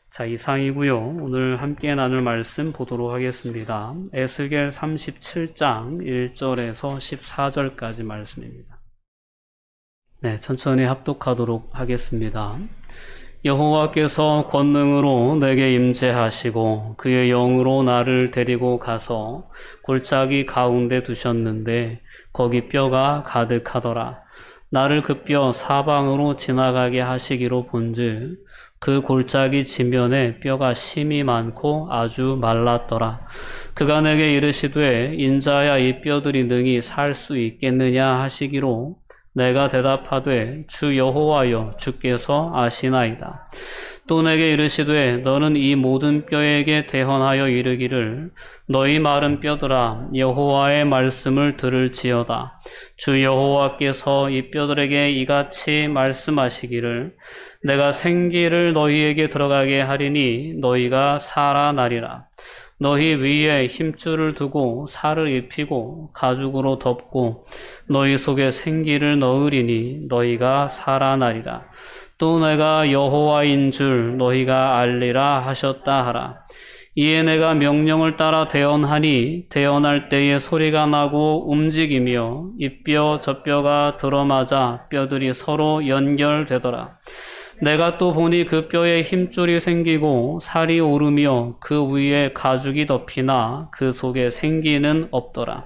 자, 이상이고요. 오늘 함께 나눌 말씀 보도록 하겠습니다. 에스겔 37장 1절에서 14절까지 말씀입니다. 네, 천천히 합독하도록 하겠습니다. 여호와께서 권능으로 내게 임재하시고 그의 영으로 나를 데리고 가서 골짜기 가운데 두셨는데 거기 뼈가 가득하더라. 나를 그 뼈 사방으로 지나가게 하시기로 본즉 그 골짜기 지면에 뼈가 심이 많고 아주 말랐더라. 그가 내게 이르시되 인자야 이 뼈들이 능히 살 수 있겠느냐 하시기로 내가 대답하되 주 여호와여 주께서 아시나이다. 또 내게 이르시되 너는 이 모든 뼈에게 대언하여 이르기를 너희 마른 뼈들아 여호와의 말씀을 들을지어다. 주 여호와께서 이 뼈들에게 이같이 말씀하시기를 내가 생기를 너희에게 들어가게 하리니 너희가 살아나리라. 너희 위에 힘줄을 두고 살을 입히고 가죽으로 덮고 너희 속에 생기를 넣으리니 너희가 살아나리라. 또 내가 여호와인 줄 너희가 알리라 하셨다 하라. 이에 내가 명령을 따라 대언하니 대언할 때에 소리가 나고 움직이며 이 뼈 저 뼈가 들어맞아 뼈들이 서로 연결되더라. 내가 또 보니 그 뼈에 힘줄이 생기고 살이 오르며 그 위에 가죽이 덮이나 그 속에 생기는 없더라.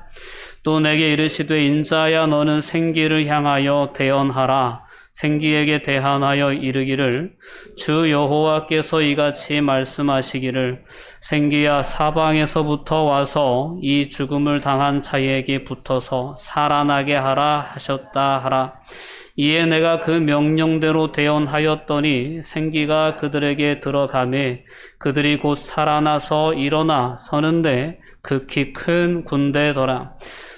또 내게 이르시되 인자야 너는 생기를 향하여 대언하라. 생기에게 대항하여 이르기를 주 여호와께서 이같이 말씀하시기를 생기야 사방에서부터 와서 이 죽음을 당한 자에게 붙어서 살아나게 하라 하셨다 하라. 이에 내가 그 명령대로 대언하였더니 생기가 그들에게 들어가매 그들이 곧 살아나서 일어나 서는데 극히 큰 군대더라.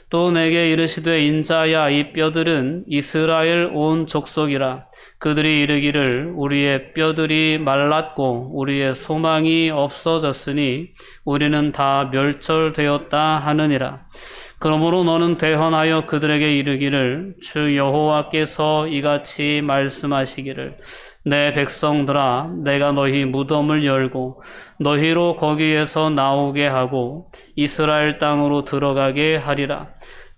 또 내게 이르시되 인자야 이 뼈들은 이스라엘 온 족속이라. 그들이 이르기를 우리의 뼈들이 말랐고 우리의 소망이 없어졌으니 우리는 다 멸절되었다 하느니라. 그러므로 너는 대언하여 그들에게 이르기를 주 여호와께서 이같이 말씀하시기를 내 백성들아 내가 너희 무덤을 열고 너희로 거기에서 나오게 하고 이스라엘 땅으로 들어가게 하리라.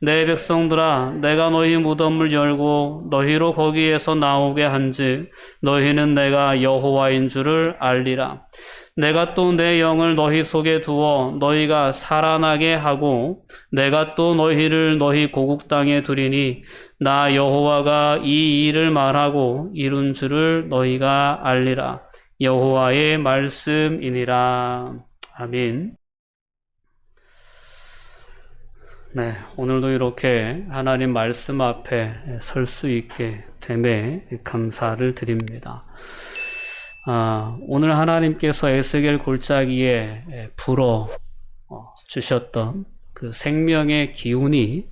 내 백성들아 내가 너희 무덤을 열고 너희로 거기에서 나오게 한즉 너희는 내가 여호와인 줄을 알리라. 내가 또 내 영을 너희 속에 두어 너희가 살아나게 하고 내가 또 너희를 너희 고국 땅에 두리니 나 여호와가 이 일을 말하고 이룬 줄을 너희가 알리라. 여호와의 말씀이니라. 아멘. 네, 오늘도 이렇게 하나님 말씀 앞에 설 수 있게 됨에 감사를 드립니다. 오늘 하나님께서 에스겔 골짜기에 불어 주셨던 그 생명의 기운이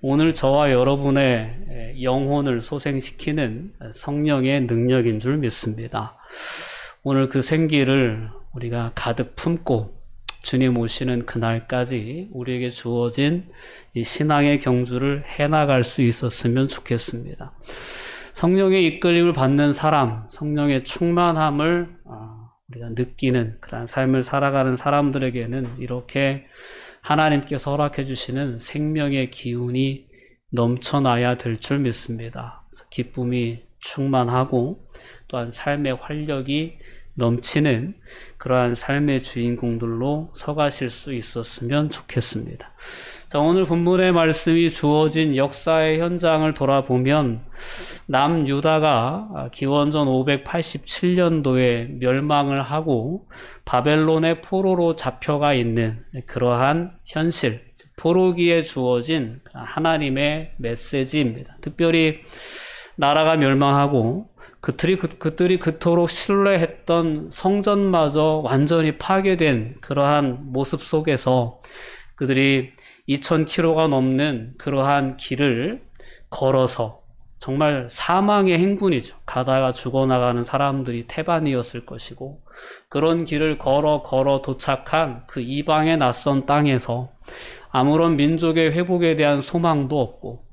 오늘 저와 여러분의 영혼을 소생시키는 성령의 능력인 줄 믿습니다. 오늘 그 생기를 우리가 가득 품고 주님 오시는 그날까지 우리에게 주어진 이 신앙의 경주를 해나갈 수 있었으면 좋겠습니다. 성령의 이끌림을 받는 사람, 성령의 충만함을 우리가 느끼는 그런 삶을 살아가는 사람들에게는 이렇게 하나님께서 허락해 주시는 생명의 기운이 넘쳐나야 될 줄 믿습니다. 그래서 기쁨이 충만하고 또한 삶의 활력이 넘치는 그러한 삶의 주인공들로 서가실 수 있었으면 좋겠습니다. 자, 오늘 본문의 말씀이 주어진 역사의 현장을 돌아보면 남유다가 기원전 587년도에 멸망을 하고 바벨론의 포로로 잡혀가 있는 그러한 현실, 포로기에 주어진 하나님의 메시지입니다. 특별히 나라가 멸망하고 그들이 그토록 신뢰했던 성전마저 완전히 파괴된 그러한 모습 속에서 그들이 2000km가 넘는 그러한 길을 걸어서 정말 사망의 행군이죠. 가다가 죽어나가는 사람들이 태반이었을 것이고 그런 길을 걸어 도착한 그 이방의 낯선 땅에서 아무런 민족의 회복에 대한 소망도 없고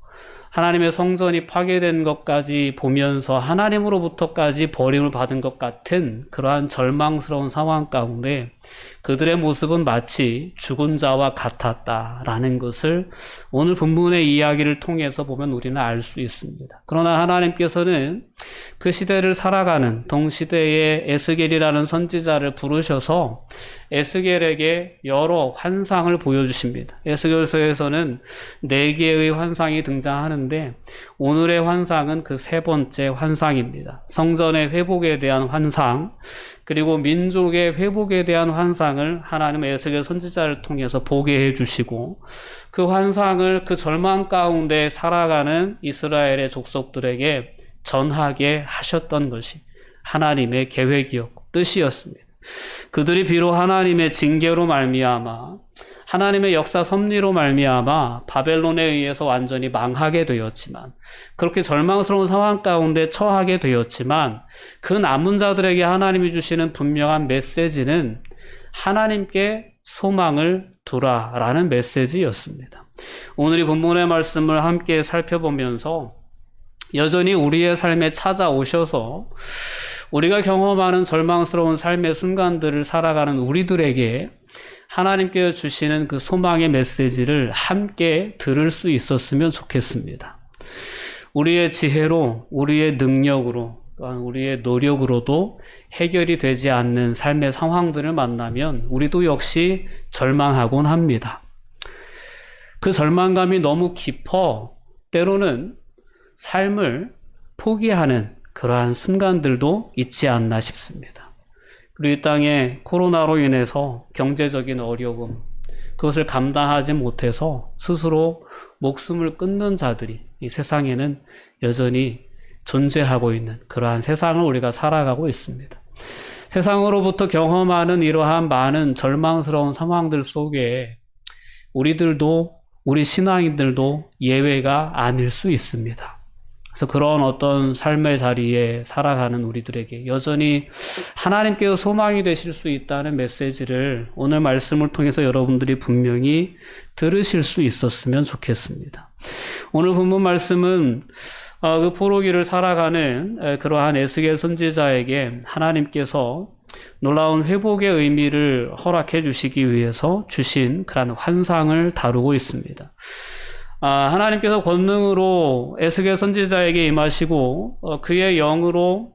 하나님의 성전이 파괴된 것까지 보면서 하나님으로부터까지 버림을 받은 것 같은 그러한 절망스러운 상황 가운데 그들의 모습은 마치 죽은 자와 같았다라는 것을 오늘 본문의 이야기를 통해서 보면 우리는 알 수 있습니다. 그러나 하나님께서는 그 시대를 살아가는 동시대의 에스겔이라는 선지자를 부르셔서 에스겔에게 여러 환상을 보여주십니다. 에스겔서에서는 4개의 환상이 등장하는데 오늘의 환상은 그 3번째 환상입니다. 성전의 회복에 대한 환상, 그리고 민족의 회복에 대한 환상을 하나님 에스겔 선지자를 통해서 보게 해주시고 그 환상을 그 절망 가운데 살아가는 이스라엘의 족속들에게 전하게 하셨던 것이 하나님의 계획이었고 뜻이었습니다. 그들이 비록 하나님의 징계로 말미암아 하나님의 역사 섭리로 말미암아 바벨론에 의해서 완전히 망하게 되었지만 그렇게 절망스러운 상황 가운데 처하게 되었지만 그 남은 자들에게 하나님이 주시는 분명한 메시지는 하나님께 소망을 두라라는 메시지였습니다. 오늘 이 본문의 말씀을 함께 살펴보면서 여전히 우리의 삶에 찾아오셔서 우리가 경험하는 절망스러운 삶의 순간들을 살아가는 우리들에게 하나님께서 주시는 그 소망의 메시지를 함께 들을 수 있었으면 좋겠습니다. 우리의 지혜로, 우리의 능력으로, 또한 우리의 노력으로도 해결이 되지 않는 삶의 상황들을 만나면 우리도 역시 절망하곤 합니다. 그 절망감이 너무 깊어 때로는 삶을 포기하는 그러한 순간들도 있지 않나 싶습니다. 그리고 이 땅에 코로나로 인해서 경제적인 어려움, 그것을 감당하지 못해서 스스로 목숨을 끊는 자들이 이 세상에는 여전히 존재하고 있는 그러한 세상을 우리가 살아가고 있습니다. 세상으로부터 경험하는 이러한 많은 절망스러운 상황들 속에 우리들도, 우리 신앙인들도 예외가 아닐 수 있습니다. 그래서 그런 어떤 삶의 자리에 살아가는 우리들에게 여전히 하나님께서 소망이 되실 수 있다는 메시지를 오늘 말씀을 통해서 여러분들이 분명히 들으실 수 있었으면 좋겠습니다. 오늘 본문 말씀은 그 포로기를 살아가는 그러한 에스겔 선지자에게 하나님께서 놀라운 회복의 의미를 허락해 주시기 위해서 주신 그러한 환상을 다루고 있습니다. 하나님께서 권능으로 에스겔 선지자에게 임하시고 그의 영으로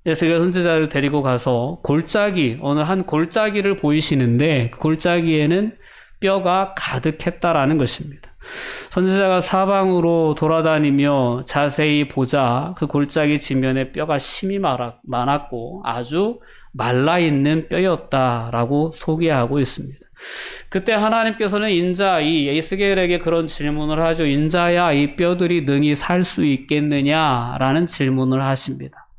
에스겔 선지자를 데리고 가서 골짜기, 어느 한 골짜기를 보이시는데 그 골짜기에는 뼈가 가득했다라는 것입니다. 선지자가 사방으로 돌아다니며 자세히 보자 그 골짜기 지면에 뼈가 심이 많았고 아주 말라있는 뼈였다라고 소개하고 있습니다. 그때 하나님께서는 인자 이 에스겔에게 그런 질문을 하죠. 인자야, 이 뼈들이 능히 살 수 있겠느냐라는 질문을 하십니다.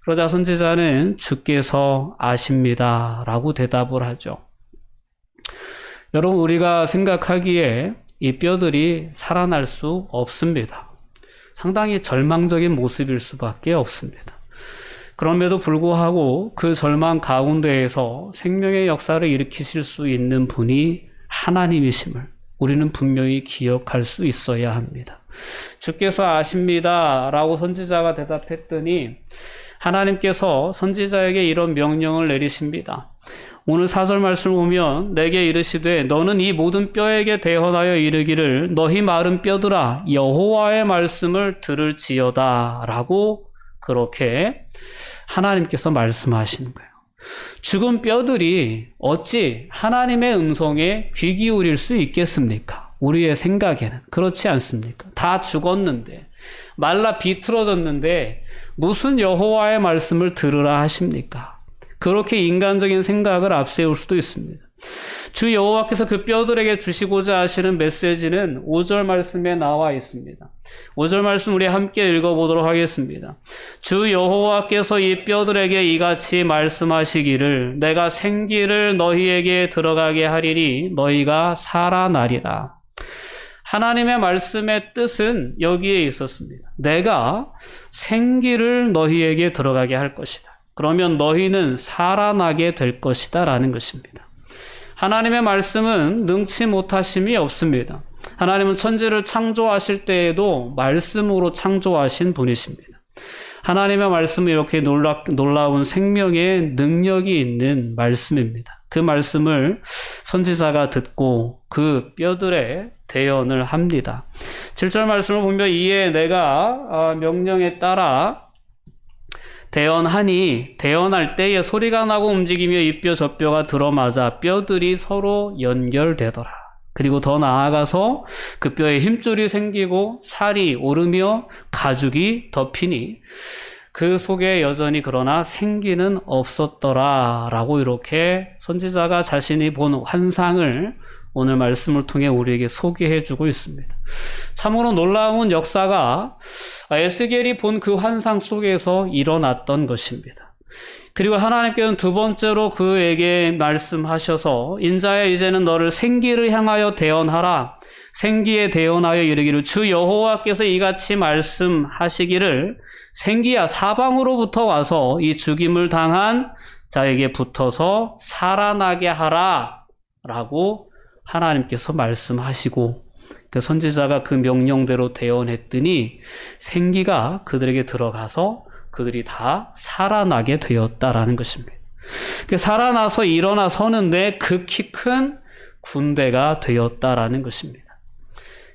그러자 선지자는 주께서 아십니다라고 대답을 하죠. 여러분, 우리가 생각하기에 이 뼈들이 살아날 수 없습니다. 상당히 절망적인 모습일 수밖에 없습니다. 그럼에도 불구하고 그 절망 가운데에서 생명의 역사를 일으키실 수 있는 분이 하나님이심을 우리는 분명히 기억할 수 있어야 합니다. 주께서 아십니다 라고 선지자가 대답했더니 하나님께서 선지자에게 이런 명령을 내리십니다. 오늘 4절 말씀을 보면 내게 이르시되 너는 이 모든 뼈에게 대언하여 이르기를 너희 마른 뼈들아 여호와의 말씀을 들을지어다 라고 그렇게 하나님께서 말씀하시는 거예요. 죽은 뼈들이 어찌 하나님의 음성에 귀 기울일 수 있겠습니까? 우리의 생각에는 그렇지 않습니까? 다 죽었는데 말라 비틀어졌는데 무슨 여호와의 말씀을 들으라 하십니까? 그렇게 인간적인 생각을 앞세울 수도 있습니다. 주 여호와께서 그 뼈들에게 주시고자 하시는 메시지는 5절 말씀에 나와 있습니다. 5절 말씀 우리 함께 읽어보도록 하겠습니다. 주 여호와께서 이 뼈들에게 이같이 말씀하시기를 내가 생기를 너희에게 들어가게 하리니 너희가 살아나리라. 하나님의 말씀의 뜻은 여기에 있었습니다. 내가 생기를 너희에게 들어가게 할 것이다. 그러면 너희는 살아나게 될 것이다 라는 것입니다. 하나님의 말씀은 능치 못하심이 없습니다. 하나님은 천지를 창조하실 때에도 말씀으로 창조하신 분이십니다. 하나님의 말씀은 이렇게 놀라운 생명의 능력이 있는 말씀입니다. 그 말씀을 선지자가 듣고 그 뼈들에 대언을 합니다. 7절 말씀을 보면 이에 내가 명령에 따라 대언하니 대언할 때에 소리가 나고 움직이며 이 뼈 저 뼈가 들어맞아 뼈들이 서로 연결되더라. 그리고 더 나아가서 그 뼈에 힘줄이 생기고 살이 오르며 가죽이 덮이니 그 속에 여전히 그러나 생기는 없었더라 라고 이렇게 선지자가 자신이 본 환상을 오늘 말씀을 통해 우리에게 소개해 주고 있습니다. 참으로 놀라운 역사가 에스겔이 본 그 환상 속에서 일어났던 것입니다. 그리고 하나님께서는 두 번째로 그에게 말씀하셔서 인자야 이제는 너를 생기를 향하여 대언하라. 생기에 대언하여 이르기를 주 여호와께서 이같이 말씀하시기를 생기야 사방으로부터 와서 이 죽임을 당한 자에게 붙어서 살아나게 하라 라고 하나님께서 말씀하시고 그 선지자가 그 명령대로 대언했더니 생기가 그들에게 들어가서 그들이 다 살아나게 되었다라는 것입니다. 살아나서 일어나 서는데 극히 큰 군대가 되었다라는 것입니다.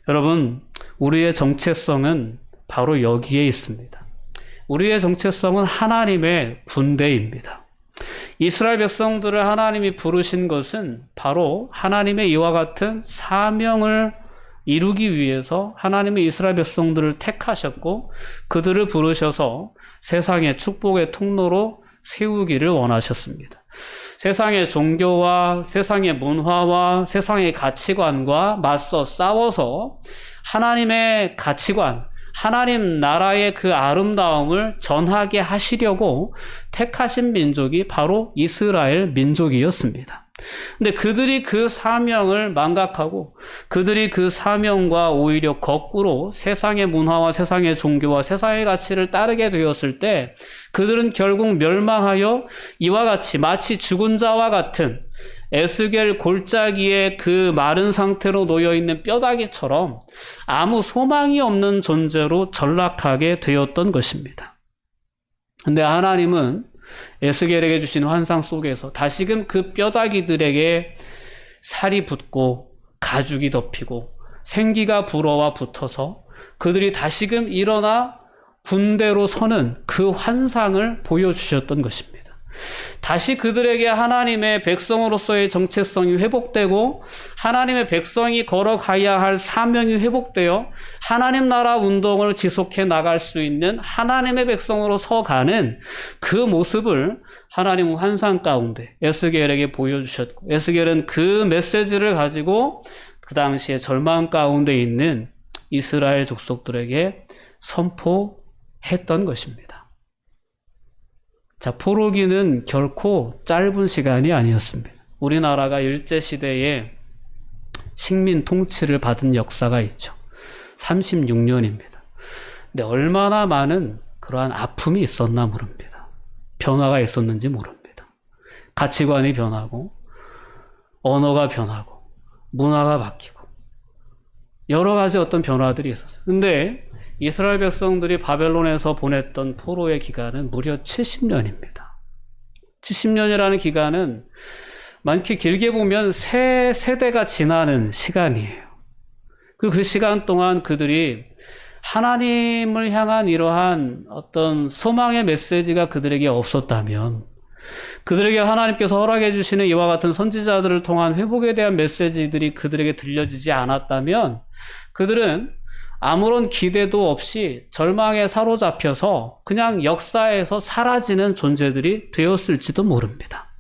여러분, 우리의 정체성은 바로 여기에 있습니다. 우리의 정체성은 하나님의 군대입니다. 이스라엘 백성들을 하나님이 부르신 것은 바로 하나님의 이와 같은 사명을 이루기 위해서 하나님의 이스라엘 백성들을 택하셨고 그들을 부르셔서 세상의 축복의 통로로 세우기를 원하셨습니다. 세상의 종교와 세상의 문화와 세상의 가치관과 맞서 싸워서 하나님의 가치관, 하나님 나라의 그 아름다움을 전하게 하시려고 택하신 민족이 바로 이스라엘 민족이었습니다. 근데 그들이 그 사명을 망각하고 그들이 그 사명과 오히려 거꾸로 세상의 문화와 세상의 종교와 세상의 가치를 따르게 되었을 때 그들은 결국 멸망하여 이와 같이 마치 죽은 자와 같은 에스겔 골짜기에 그 마른 상태로 놓여있는 뼈다귀처럼 아무 소망이 없는 존재로 전락하게 되었던 것입니다. 근데 하나님은 에스겔에게 주신 환상 속에서 다시금 그 뼈다귀들에게 살이 붙고 가죽이 덮이고 생기가 불어와 붙어서 그들이 다시금 일어나 군대로 서는 그 환상을 보여주셨던 것입니다. 다시 그들에게 하나님의 백성으로서의 정체성이 회복되고 하나님의 백성이 걸어가야 할 사명이 회복되어 하나님 나라 운동을 지속해 나갈 수 있는 하나님의 백성으로 서가는 그 모습을 하나님은 환상 가운데 에스겔에게 보여주셨고 에스겔은 그 메시지를 가지고 그 당시에 절망 가운데 있는 이스라엘 족속들에게 선포했던 것입니다. 자, 포로기는 결코 짧은 시간이 아니었습니다. 우리나라가 일제시대에 식민 통치를 받은 역사가 있죠. 36년입니다. 근데 얼마나 많은 그러한 아픔이 있었나 모릅니다. 변화가 있었는지 모릅니다. 가치관이 변하고 언어가 변하고 문화가 바뀌고 여러 가지 어떤 변화들이 있었어요. 근데 이스라엘 백성들이 바벨론에서 보냈던 포로의 기간은 무려 70년입니다. 70년이라는 기간은 많게 길게 보면 세 세대가 지나는 시간이에요. 그리고 그 시간 동안 그들이 하나님을 향한 이러한 어떤 소망의 메시지가 그들에게 없었다면 그들에게 하나님께서 허락해 주시는 이와 같은 선지자들을 통한 회복에 대한 메시지들이 그들에게 들려지지 않았다면 그들은 아무런 기대도 없이 절망에 사로잡혀서 그냥 역사에서 사라지는 존재들이 되었을지도 모릅니다.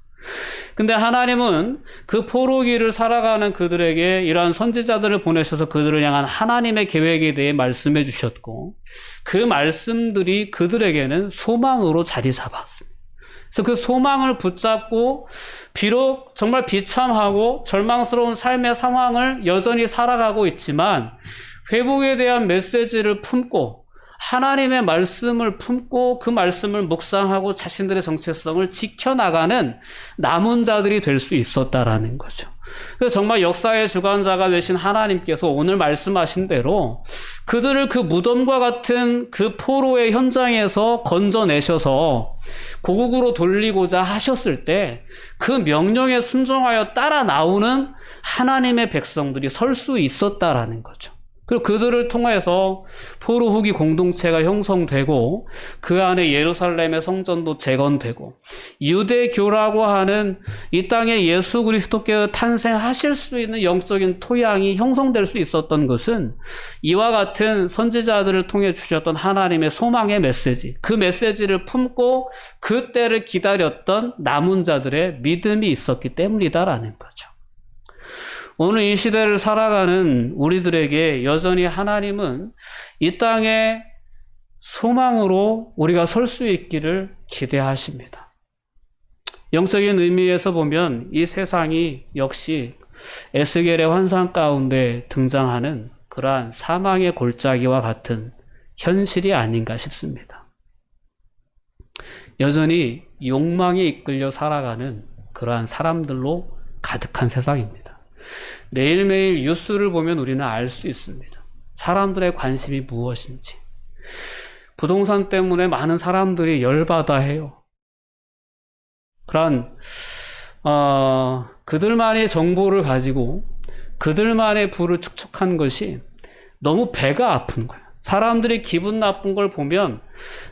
근데 하나님은 그 포로기를 살아가는 그들에게 이러한 선지자들을 보내셔서 그들을 향한 하나님의 계획에 대해 말씀해 주셨고 그 말씀들이 그들에게는 소망으로 자리 잡았습니다. 그래서 그 소망을 붙잡고 비록 정말 비참하고 절망스러운 삶의 상황을 여전히 살아가고 있지만 회복에 대한 메시지를 품고 하나님의 말씀을 품고 그 말씀을 묵상하고 자신들의 정체성을 지켜나가는 남은 자들이 될 수 있었다라는 거죠. 그래서 정말 역사의 주관자가 되신 하나님께서 오늘 말씀하신 대로 그들을 그 무덤과 같은 그 포로의 현장에서 건져내셔서 고국으로 돌리고자 하셨을 때 그 명령에 순종하여 따라 나오는 하나님의 백성들이 설 수 있었다라는 거죠. 그리고 그들을 통해서 포로 후기 공동체가 형성되고 그 안에 예루살렘의 성전도 재건되고 유대교라고 하는 이 땅에 예수 그리스도께서 탄생하실 수 있는 영적인 토양이 형성될 수 있었던 것은 이와 같은 선지자들을 통해 주셨던 하나님의 소망의 메시지, 그 메시지를 품고 그 때를 기다렸던 남은 자들의 믿음이 있었기 때문이다라는 거죠. 오늘 이 시대를 살아가는 우리들에게 여전히 하나님은 이 땅에 소망으로 우리가 설 수 있기를 기대하십니다. 영적인 의미에서 보면 이 세상이 역시 에스겔의 환상 가운데 등장하는 그러한 사망의 골짜기와 같은 현실이 아닌가 싶습니다. 여전히 욕망에 이끌려 살아가는 그러한 사람들로 가득한 세상입니다. 매일매일 뉴스를 보면 우리는 알 수 있습니다. 사람들의 관심이 무엇인지. 부동산 때문에 많은 사람들이 열받아 해요. 그런 그들만의 정보를 가지고 그들만의 부를 축적한 것이 너무 배가 아픈 거예요. 사람들이 기분 나쁜 걸 보면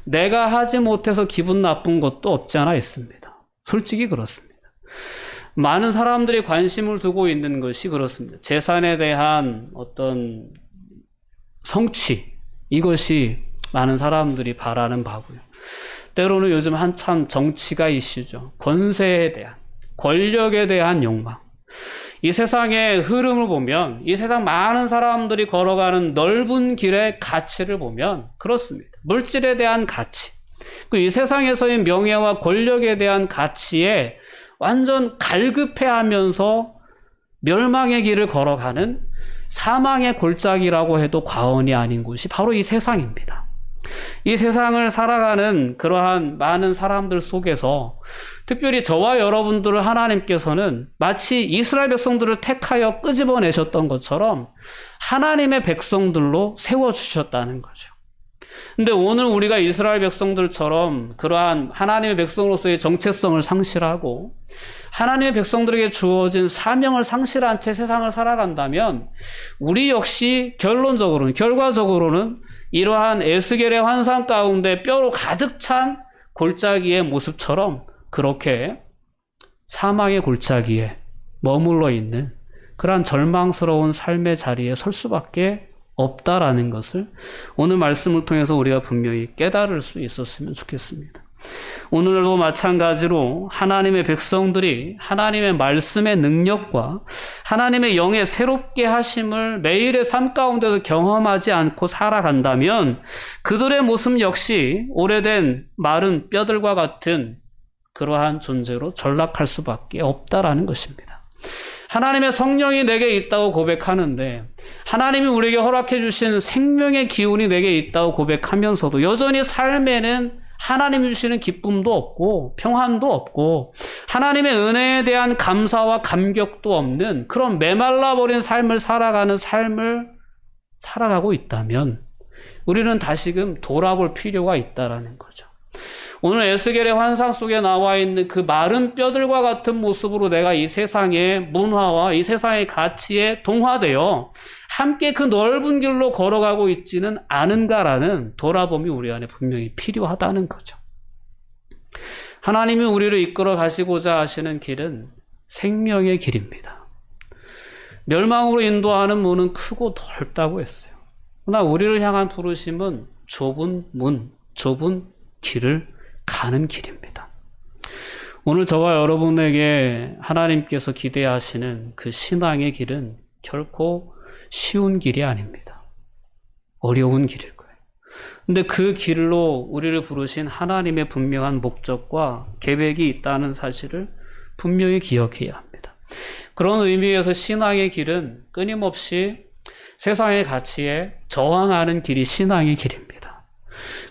내가 하지 못해서 기분 나쁜 것도 없지 않아 있습니다. 솔직히 그렇습니다. 많은 사람들이 관심을 두고 있는 것이 그렇습니다. 재산에 대한 어떤 성취, 이것이 많은 사람들이 바라는 바고요. 때로는 요즘 한참 정치가 이슈죠. 권세에 대한, 권력에 대한 욕망. 이 세상의 흐름을 보면, 이 세상 많은 사람들이 걸어가는 넓은 길의 가치를 보면 그렇습니다. 물질에 대한 가치, 이 세상에서의 명예와 권력에 대한 가치에 완전 갈급해하면서 멸망의 길을 걸어가는 사망의 골짜기라고 해도 과언이 아닌 곳이 바로 이 세상입니다. 이 세상을 살아가는 그러한 많은 사람들 속에서 특별히 저와 여러분들을 하나님께서는 마치 이스라엘 백성들을 택하여 끄집어내셨던 것처럼 하나님의 백성들로 세워주셨다는 거죠. 근데 오늘 우리가 이스라엘 백성들처럼 그러한 하나님의 백성으로서의 정체성을 상실하고 하나님의 백성들에게 주어진 사명을 상실한 채 세상을 살아간다면 우리 역시 결과적으로는 이러한 에스겔의 환상 가운데 뼈로 가득 찬 골짜기의 모습처럼 그렇게 사망의 골짜기에 머물러 있는 그러한 절망스러운 삶의 자리에 설 수밖에 없다라는 것을 오늘 말씀을 통해서 우리가 분명히 깨달을 수 있었으면 좋겠습니다. 오늘도 마찬가지로 하나님의 백성들이 하나님의 말씀의 능력과 하나님의 영의 새롭게 하심을 매일의 삶 가운데도 경험하지 않고 살아간다면 그들의 모습 역시 오래된 마른 뼈들과 같은 그러한 존재로 전락할 수밖에 없다라는 것입니다. 하나님의 성령이 내게 있다고 고백하는데 하나님이 우리에게 허락해 주신 생명의 기운이 내게 있다고 고백하면서도 여전히 삶에는 하나님이 주시는 기쁨도 없고 평안도 없고 하나님의 은혜에 대한 감사와 감격도 없는 그런 메말라버린 삶을 살아가고 있다면 우리는 다시금 돌아볼 필요가 있다라는 거죠. 오늘 에스겔의 환상 속에 나와 있는 그 마른 뼈들과 같은 모습으로 내가 이 세상의 문화와 이 세상의 가치에 동화되어 함께 그 넓은 길로 걸어가고 있지는 않은가라는 돌아봄이 우리 안에 분명히 필요하다는 거죠. 하나님이 우리를 이끌어 가시고자 하시는 길은 생명의 길입니다. 멸망으로 인도하는 문은 크고 넓다고 했어요. 그러나 우리를 향한 부르심은 좁은 문, 좁은 길을 가는 길입니다. 오늘 저와 여러분에게 하나님께서 기대하시는 그 신앙의 길은 결코 쉬운 길이 아닙니다. 어려운 길일 거예요. 근데 그 길로 우리를 부르신 하나님의 분명한 목적과 계획이 있다는 사실을 분명히 기억해야 합니다. 그런 의미에서 신앙의 길은 끊임없이 세상의 가치에 저항하는 길이 신앙의 길입니다.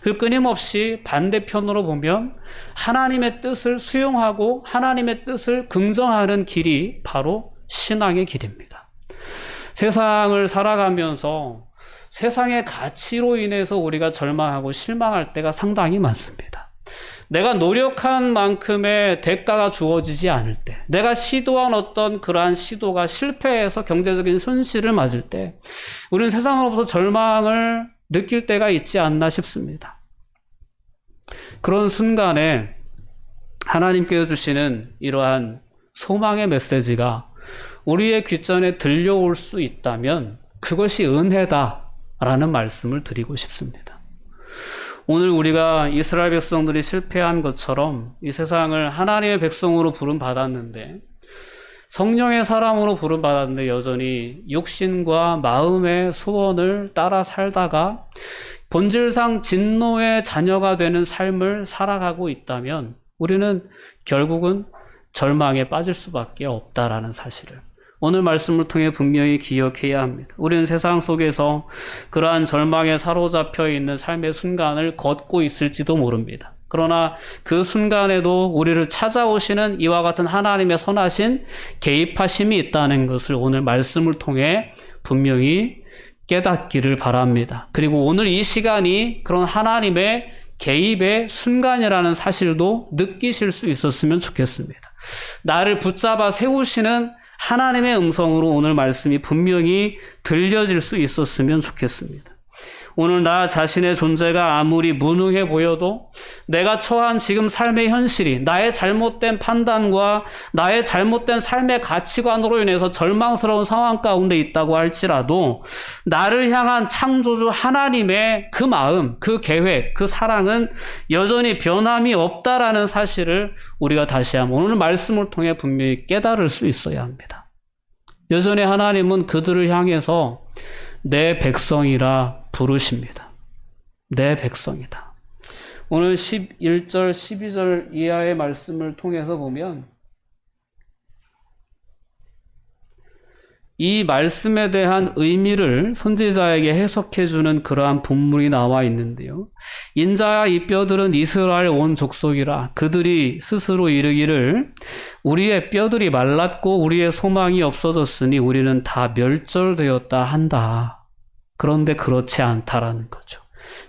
그 끊임없이 반대편으로 보면 하나님의 뜻을 수용하고 하나님의 뜻을 긍정하는 길이 바로 신앙의 길입니다. 세상을 살아가면서 세상의 가치로 인해서 우리가 절망하고 실망할 때가 상당히 많습니다. 내가 노력한 만큼의 대가가 주어지지 않을 때, 내가 시도한 어떤 그러한 시도가 실패해서 경제적인 손실을 맞을 때, 우리는 세상으로부터 절망을 느낄 때가 있지 않나 싶습니다. 그런 순간에 하나님께서 주시는 이러한 소망의 메시지가 우리의 귓전에 들려올 수 있다면 그것이 은혜다라는 말씀을 드리고 싶습니다. 오늘 우리가 이스라엘 백성들이 실패한 것처럼 이 세상을 하나님의 백성으로 부름받았는데, 성령의 사람으로 부름받았는데 여전히 육신과 마음의 소원을 따라 살다가 본질상 진노의 자녀가 되는 삶을 살아가고 있다면 우리는 결국은 절망에 빠질 수밖에 없다라는 사실을 오늘 말씀을 통해 분명히 기억해야 합니다. 우리는 세상 속에서 그러한 절망에 사로잡혀 있는 삶의 순간을 걷고 있을지도 모릅니다. 그러나 그 순간에도 우리를 찾아오시는 이와 같은 하나님의 선하신 개입하심이 있다는 것을 오늘 말씀을 통해 분명히 깨닫기를 바랍니다. 그리고 오늘 이 시간이 그런 하나님의 개입의 순간이라는 사실도 느끼실 수 있었으면 좋겠습니다. 나를 붙잡아 세우시는 하나님의 음성으로 오늘 말씀이 분명히 들려질 수 있었으면 좋겠습니다. 오늘 나 자신의 존재가 아무리 무능해 보여도 내가 처한 지금 삶의 현실이 나의 잘못된 판단과 나의 잘못된 삶의 가치관으로 인해서 절망스러운 상황 가운데 있다고 할지라도 나를 향한 창조주 하나님의 그 마음, 그 계획, 그 사랑은 여전히 변함이 없다라는 사실을 우리가 다시 한번 오늘 말씀을 통해 분명히 깨달을 수 있어야 합니다. 여전히 하나님은 그들을 향해서 내 백성이라 부르십니다. 내 백성이다. 오늘 11절, 12절 이하의 말씀을 통해서 보면 이 말씀에 대한 의미를 선지자에게 해석해주는 그러한 본문이 나와 있는데요. 인자야 이 뼈들은 이스라엘 온 족속이라. 그들이 스스로 이르기를 우리의 뼈들이 말랐고 우리의 소망이 없어졌으니 우리는 다 멸절되었다 한다. 그런데 그렇지 않다라는 거죠.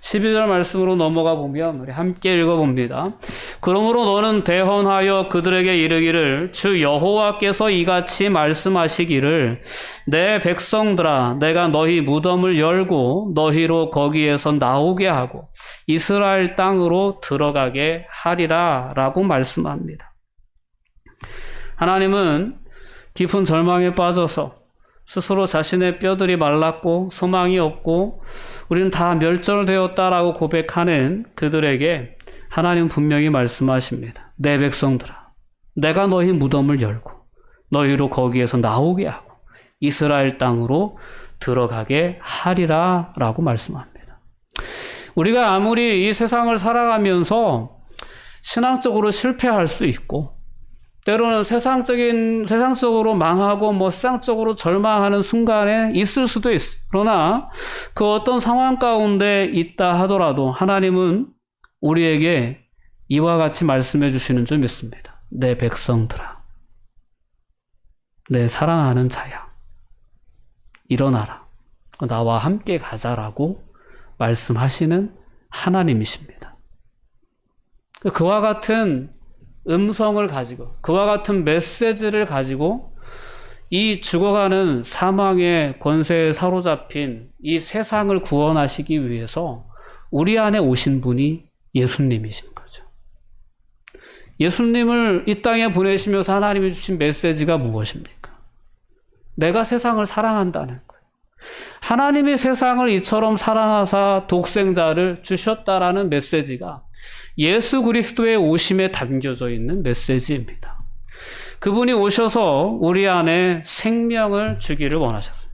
12절 말씀으로 넘어가 보면 우리 함께 읽어봅니다. 그러므로 너는 대언하여 그들에게 이르기를 주 여호와께서 이같이 말씀하시기를 내 백성들아 내가 너희 무덤을 열고 너희로 거기에서 나오게 하고 이스라엘 땅으로 들어가게 하리라 라고 말씀합니다. 하나님은 깊은 절망에 빠져서 스스로 자신의 뼈들이 말랐고 소망이 없고 우리는 다 멸절되었다라고 고백하는 그들에게 하나님 분명히 말씀하십니다. 내 백성들아, 내가 너희 무덤을 열고 너희로 거기에서 나오게 하고 이스라엘 땅으로 들어가게 하리라 라고 말씀합니다. 우리가 아무리 이 세상을 살아가면서 신앙적으로 실패할 수 있고 때로는 세상적으로 망하고 세상적으로 절망하는 순간에 있을 수도 있어요. 그러나 그 어떤 상황 가운데 있다 하더라도 하나님은 우리에게 이와 같이 말씀해 주시는 줄 믿습니다. 내 백성들아, 내 사랑하는 자야, 일어나라. 나와 함께 가자라고 말씀하시는 하나님이십니다. 그와 같은 음성을 가지고 그와 같은 메시지를 가지고 이 죽어가는 사망의 권세에 사로잡힌 이 세상을 구원하시기 위해서 우리 안에 오신 분이 예수님이신 거죠. 예수님을 이 땅에 보내시면서 하나님이 주신 메시지가 무엇입니까? 내가 세상을 사랑한다는 거예요. 하나님이 세상을 이처럼 사랑하사 독생자를 주셨다라는 메시지가 예수 그리스도의 오심에 담겨져 있는 메시지입니다. 그분이 오셔서 우리 안에 생명을 주기를 원하셨어요.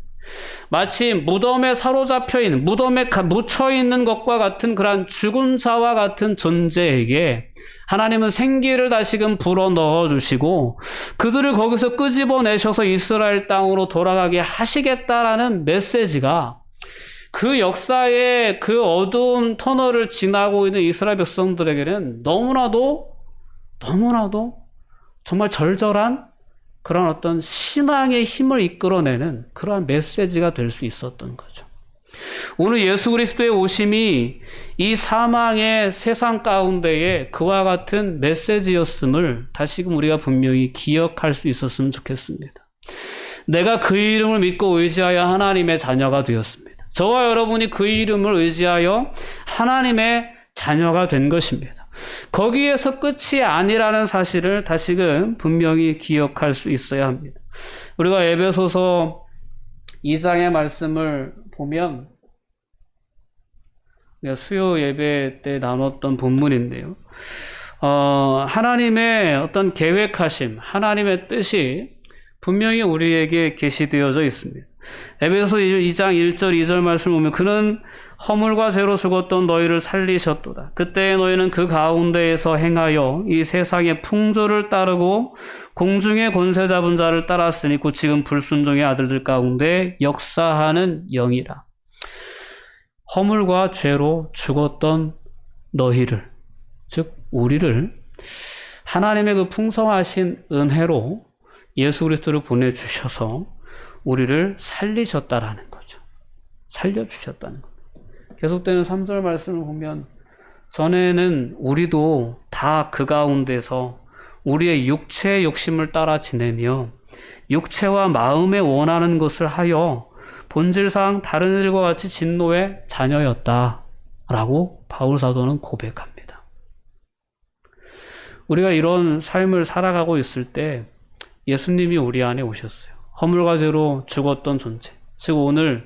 마치 무덤에 사로잡혀 있는, 무덤에 묻혀 있는 것과 같은 그러한 죽은 자와 같은 존재에게 하나님은 생기를 다시금 불어넣어 주시고 그들을 거기서 끄집어내셔서 이스라엘 땅으로 돌아가게 하시겠다라는 메시지가 그 역사의 그 어두운 터널을 지나고 있는 이스라엘 백성들에게는 너무나도 정말 절절한 그런 어떤 신앙의 힘을 이끌어내는 그러한 메시지가 될 수 있었던 거죠. 오늘 예수 그리스도의 오심이 이 사망의 세상 가운데에 그와 같은 메시지였음을 다시금 우리가 분명히 기억할 수 있었으면 좋겠습니다. 내가 그 이름을 믿고 의지하여 하나님의 자녀가 되었습니다. 저와 여러분이 그 이름을 의지하여 하나님의 자녀가 된 것입니다. 거기에서 끝이 아니라는 사실을 다시금 분명히 기억할 수 있어야 합니다. 우리가 에베소서 2장의 말씀을 보면 수요 예배 때 나눴던 본문인데요. 하나님의 어떤 계획하심, 하나님의 뜻이 분명히 우리에게 계시되어져 있습니다. 에베소 2장 1절 2절 말씀을 보면 그는 허물과 죄로 죽었던 너희를 살리셨도다. 그때 너희는 그 가운데에서 행하여 이 세상의 풍조를 따르고 공중의 권세 잡은 자를 따랐으니 곧 지금 불순종의 아들들 가운데 역사하는 영이라. 허물과 죄로 죽었던 너희를, 즉 우리를 하나님의 그 풍성하신 은혜로 예수 그리스도를 보내주셔서 우리를 살리셨다라는 거죠. 살려주셨다는 겁니다. 계속되는 3절 말씀을 보면 전에는 우리도 다 그 가운데서 우리의 육체의 욕심을 따라 지내며 육체와 마음에 원하는 것을 하여 본질상 다른 이들과 같이 진노의 자녀였다라고 바울 사도는 고백합니다. 우리가 이런 삶을 살아가고 있을 때 예수님이 우리 안에 오셨어요. 허물과 죄로 죽었던 존재. 즉 오늘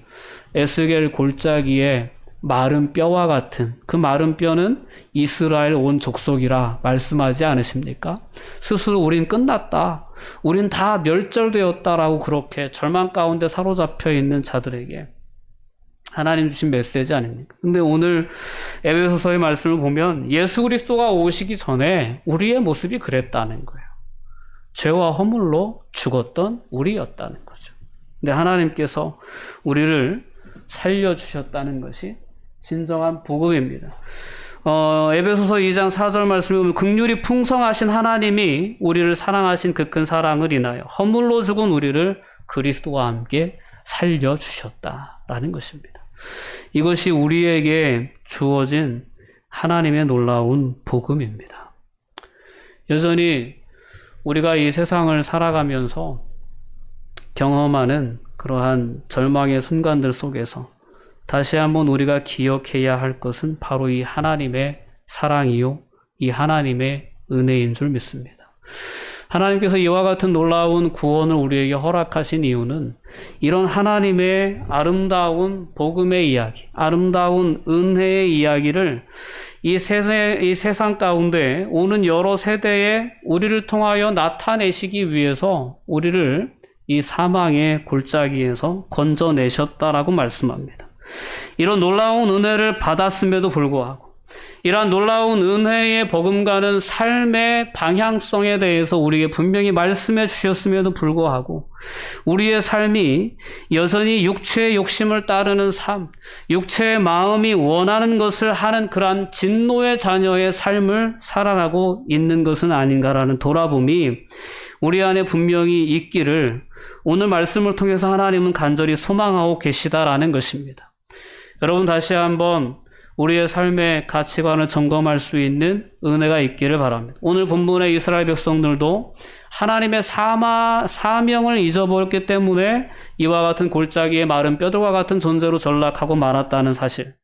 에스겔 골짜기에 마른 뼈와 같은 그 마른 뼈는 이스라엘 온 족속이라 말씀하지 않으십니까? 스스로 우린 끝났다. 우린 다 멸절되었다라고 그렇게 절망 가운데 사로잡혀 있는 자들에게 하나님 주신 메시지 아닙니까? 근데 오늘 에베소서의 말씀을 보면 예수 그리스도가 오시기 전에 우리의 모습이 그랬다는 거예요. 죄와 허물로 죽었던 우리였다는 거죠. 근데 하나님께서 우리를 살려주셨다는 것이 진정한 복음입니다. 에베소서 2장 4절 말씀을 보면 긍휼이 풍성하신 하나님이 우리를 사랑하신 그 큰 사랑을 인하여 허물로 죽은 우리를 그리스도와 함께 살려주셨다라는 것입니다. 이것이 우리에게 주어진 하나님의 놀라운 복음입니다. 여전히 우리가 이 세상을 살아가면서 경험하는 그러한 절망의 순간들 속에서 다시 한번 우리가 기억해야 할 것은 바로 이 하나님의 사랑이요, 이 하나님의 은혜인 줄 믿습니다. 하나님께서 이와 같은 놀라운 구원을 우리에게 허락하신 이유는 이런 하나님의 아름다운 복음의 이야기, 아름다운 은혜의 이야기를 이 세상 가운데 오는 여러 세대에 우리를 통하여 나타내시기 위해서 우리를 이 사망의 골짜기에서 건져내셨다라고 말씀합니다. 이런 놀라운 은혜를 받았음에도 불구하고 이러한 놀라운 은혜의 버금가는 삶의 방향성에 대해서 우리에게 분명히 말씀해 주셨음에도 불구하고 우리의 삶이 여전히 육체의 욕심을 따르는 삶, 육체의 마음이 원하는 것을 하는 그러한 진노의 자녀의 삶을 살아가고 있는 것은 아닌가라는 돌아봄이 우리 안에 분명히 있기를 오늘 말씀을 통해서 하나님은 간절히 소망하고 계시다라는 것입니다. 여러분 다시 한번 우리의 삶의 가치관을 점검할 수 있는 은혜가 있기를 바랍니다. 오늘 본문의 이스라엘 백성들도 하나님의 사명을 잊어버렸기 때문에 이와 같은 골짜기의 마른 뼈들과 같은 존재로 전락하고 말았다는 사실.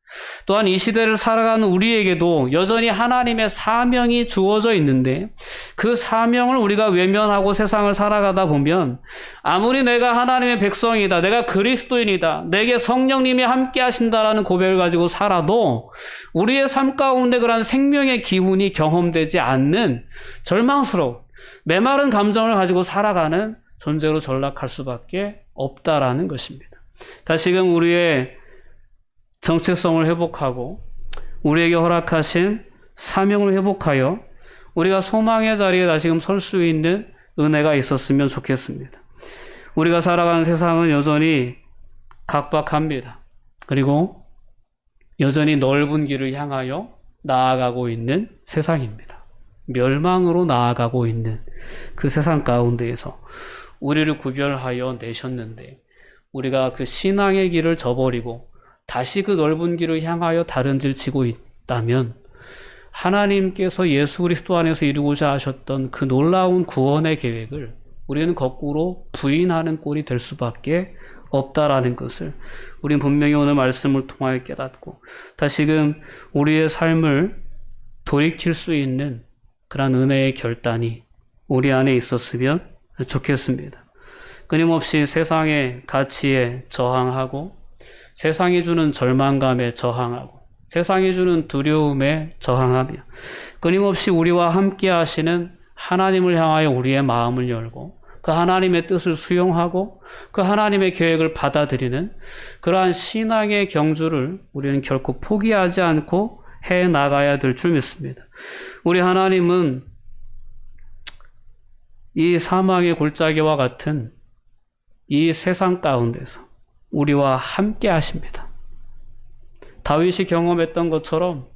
또한 이 시대를 살아가는 우리에게도 여전히 하나님의 사명이 주어져 있는데 그 사명을 우리가 외면하고 세상을 살아가다 보면 아무리 내가 하나님의 백성이다, 내가 그리스도인이다, 내게 성령님이 함께 하신다라는 고백을 가지고 살아도 우리의 삶 가운데 그런 생명의 기운이 경험되지 않는 절망스러운 메마른 감정을 가지고 살아가는 존재로 전락할 수밖에 없다라는 것입니다. 다시금 우리의 정체성을 회복하고 우리에게 허락하신 사명을 회복하여 우리가 소망의 자리에 다시금 설 수 있는 은혜가 있었으면 좋겠습니다. 우리가 살아가는 세상은 여전히 각박합니다. 그리고 여전히 넓은 길을 향하여 나아가고 있는 세상입니다. 멸망으로 나아가고 있는 그 세상 가운데에서 우리를 구별하여 내셨는데 우리가 그 신앙의 길을 저버리고 다시 그 넓은 길을 향하여 다른 길 치고 있다면 하나님께서 예수 그리스도 안에서 이루고자 하셨던 그 놀라운 구원의 계획을 우리는 거꾸로 부인하는 꼴이 될 수밖에 없다라는 것을 우리는 분명히 오늘 말씀을 통하여 깨닫고 다시금 우리의 삶을 돌이킬 수 있는 그런 은혜의 결단이 우리 안에 있었으면 좋겠습니다. 끊임없이 세상의 가치에 저항하고 세상이 주는 절망감에 저항하고 세상이 주는 두려움에 저항하며 끊임없이 우리와 함께 하시는 하나님을 향하여 우리의 마음을 열고 그 하나님의 뜻을 수용하고 그 하나님의 계획을 받아들이는 그러한 신앙의 경주를 우리는 결코 포기하지 않고 해 나가야 될 줄 믿습니다. 우리 하나님은 이 사망의 골짜기와 같은 이 세상 가운데서 우리와 함께 하십니다. 다윗이 경험했던 것처럼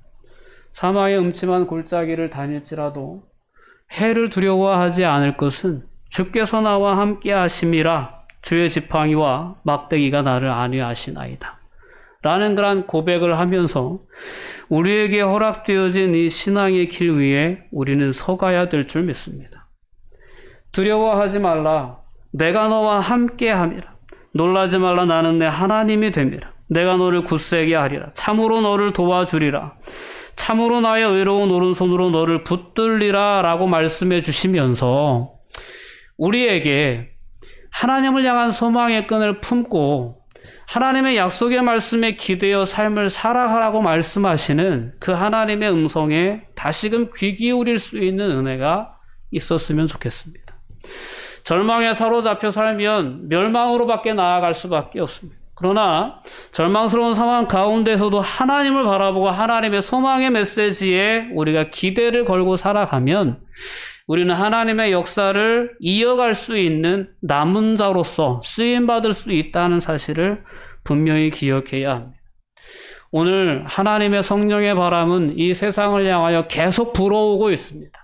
사망의 음침한 골짜기를 다닐지라도 해를 두려워하지 않을 것은 주께서 나와 함께 하심이라 주의 지팡이와 막대기가 나를 안위하시나이다. 라는 그런 고백을 하면서 우리에게 허락되어진 이 신앙의 길 위에 우리는 서가야 될 줄 믿습니다. 두려워하지 말라. 내가 너와 함께 함이라. 놀라지 말라. 나는 내 하나님이 됨이라. 내가 너를 굳세게 하리라. 참으로 너를 도와주리라. 참으로 나의 의로운 오른손으로 너를 붙들리라 라고 말씀해 주시면서 우리에게 하나님을 향한 소망의 끈을 품고 하나님의 약속의 말씀에 기대어 삶을 살아가라고 말씀하시는 그 하나님의 음성에 다시금 귀 기울일 수 있는 은혜가 있었으면 좋겠습니다. 절망에 사로잡혀 살면 멸망으로밖에 나아갈 수밖에 없습니다. 그러나 절망스러운 상황 가운데서도 하나님을 바라보고 하나님의 소망의 메시지에 우리가 기대를 걸고 살아가면 우리는 하나님의 역사를 이어갈 수 있는 남은 자로서 쓰임받을 수 있다는 사실을 분명히 기억해야 합니다. 오늘 하나님의 성령의 바람은 이 세상을 향하여 계속 불어오고 있습니다.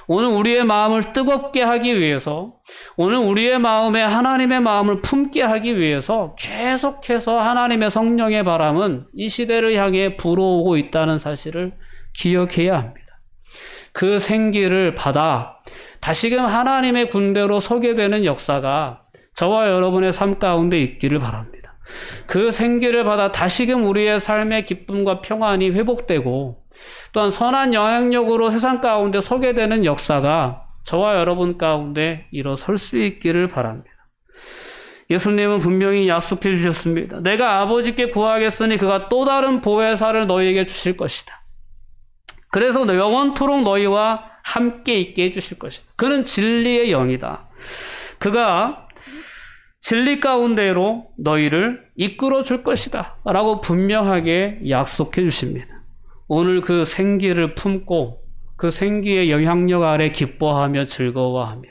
오늘 우리의 마음을 뜨겁게 하기 위해서, 오늘 우리의 마음에 하나님의 마음을 품게 하기 위해서 계속해서 하나님의 성령의 바람은 이 시대를 향해 불어오고 있다는 사실을 기억해야 합니다. 그 생기를 받아 다시금 하나님의 군대로 서게 되는 역사가 저와 여러분의 삶 가운데 있기를 바랍니다. 그 생기를 받아 다시금 우리의 삶의 기쁨과 평안이 회복되고 또한 선한 영향력으로 세상 가운데 서게 되는 역사가 저와 여러분 가운데 일어설 수 있기를 바랍니다. 예수님은 분명히 약속해 주셨습니다. 내가 아버지께 구하겠으니 그가 또 다른 보혜사를 너희에게 주실 것이다. 그래서 영원토록 너희와 함께 있게 해주실 것이다. 그는 진리의 영이다. 그가 진리 가운데로 너희를 이끌어 줄 것이다. 라고 분명하게 약속해 주십니다. 오늘 그 생기를 품고 그 생기의 영향력 아래 기뻐하며 즐거워하며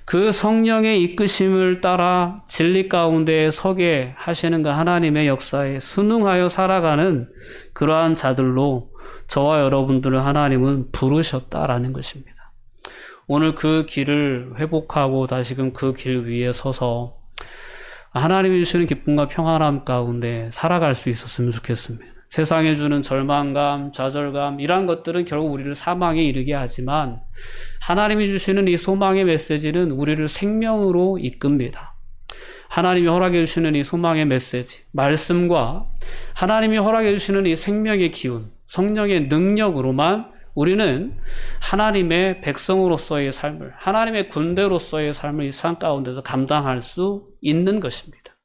그 성령의 이끄심을 따라 진리 가운데 서게 하시는 그 하나님의 역사에 순응하여 살아가는 그러한 자들로 저와 여러분들을 하나님은 부르셨다라는 것입니다. 오늘 그 길을 회복하고 다시금 그 길 위에 서서 하나님이 주시는 기쁨과 평안함 가운데 살아갈 수 있었으면 좋겠습니다. 세상에 주는 절망감, 좌절감 이러한 것들은 결국 우리를 사망에 이르게 하지만 하나님이 주시는 이 소망의 메시지는 우리를 생명으로 이끕니다. 하나님이 허락해 주시는 이 소망의 메시지, 말씀과 하나님이 허락해 주시는 이 생명의 기운, 성령의 능력으로만 우리는 하나님의 백성으로서의 삶을, 하나님의 군대로서의 삶을 이 삶 가운데서 감당할 수 있는 것입니다.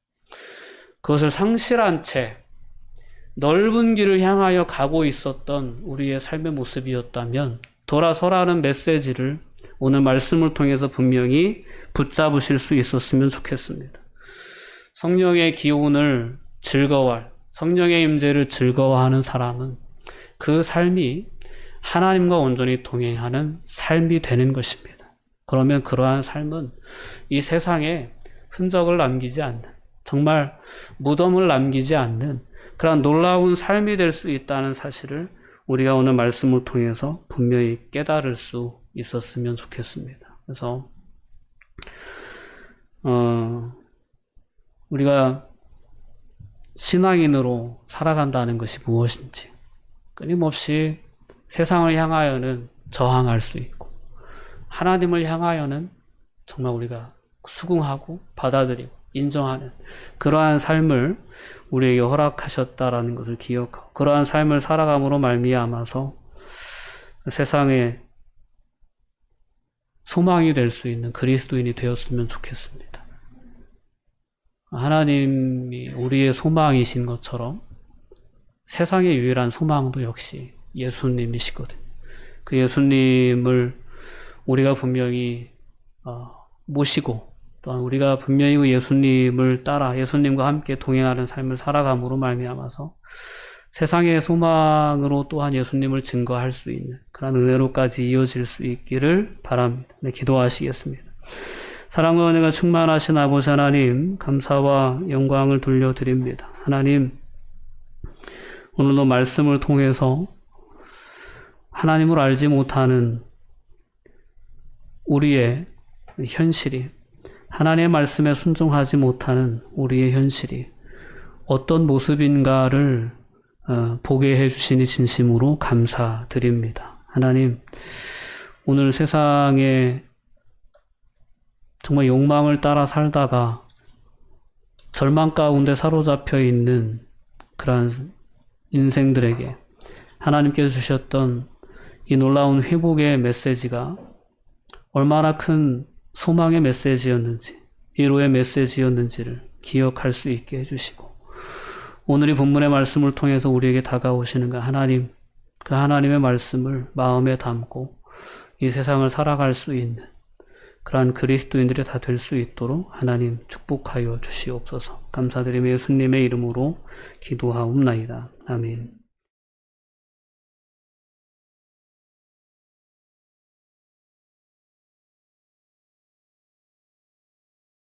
그것을 상실한 채 넓은 길을 향하여 가고 있었던 우리의 삶의 모습이었다면 돌아서라는 메시지를 오늘 말씀을 통해서 분명히 붙잡으실 수 있었으면 좋겠습니다. 성령의 기운을 즐거워할, 성령의 임재를 즐거워하는 사람은 그 삶이 하나님과 온전히 동행하는 삶이 되는 것입니다. 그러면 그러한 삶은 이 세상에 흔적을 남기지 않는, 정말 무덤을 남기지 않는 그런 놀라운 삶이 될 수 있다는 사실을 우리가 오늘 말씀을 통해서 분명히 깨달을 수 있었으면 좋겠습니다. 그래서 우리가 신앙인으로 살아간다는 것이 무엇인지 끊임없이 세상을 향하여는 저항할 수 있고 하나님을 향하여는 정말 우리가 수긍하고 받아들이고 인정하는 그러한 삶을 우리에게 허락하셨다라는 것을 기억하고 그러한 삶을 살아감으로 말미암아서 세상에 소망이 될 수 있는 그리스도인이 되었으면 좋겠습니다. 하나님이 우리의 소망이신 것처럼 세상의 유일한 소망도 역시 예수님이시거든요. 그 예수님을 우리가 분명히 모시고 또한 우리가 분명히 그 예수님을 따라 예수님과 함께 동행하는 삶을 살아감으로 말미암아서 세상의 소망으로 또한 예수님을 증거할 수 있는 그런 은혜로까지 이어질 수 있기를 바랍니다. 네, 기도하시겠습니다. 사랑과 은혜가 충만하신 아버지 하나님, 감사와 영광을 돌려드립니다. 하나님, 오늘도 말씀을 통해서 하나님을 알지 못하는 우리의 현실이, 하나님의 말씀에 순종하지 못하는 우리의 현실이 어떤 모습인가를 보게 해주시니 진심으로 감사드립니다. 하나님, 오늘 세상에 정말 욕망을 따라 살다가 절망 가운데 사로잡혀 있는 그러한 인생들에게 하나님께서 주셨던 이 놀라운 회복의 메시지가 얼마나 큰 소망의 메시지였는지, 위로의 메시지였는지를 기억할 수 있게 해주시고, 오늘 이 본문의 말씀을 통해서 우리에게 다가오시는 그 하나님, 그 하나님의 말씀을 마음에 담고 이 세상을 살아갈 수 있는 그러한 그리스도인들이 다 될 수 있도록 하나님 축복하여 주시옵소서. 감사드리며 예수님의 이름으로 기도하옵나이다. 아멘.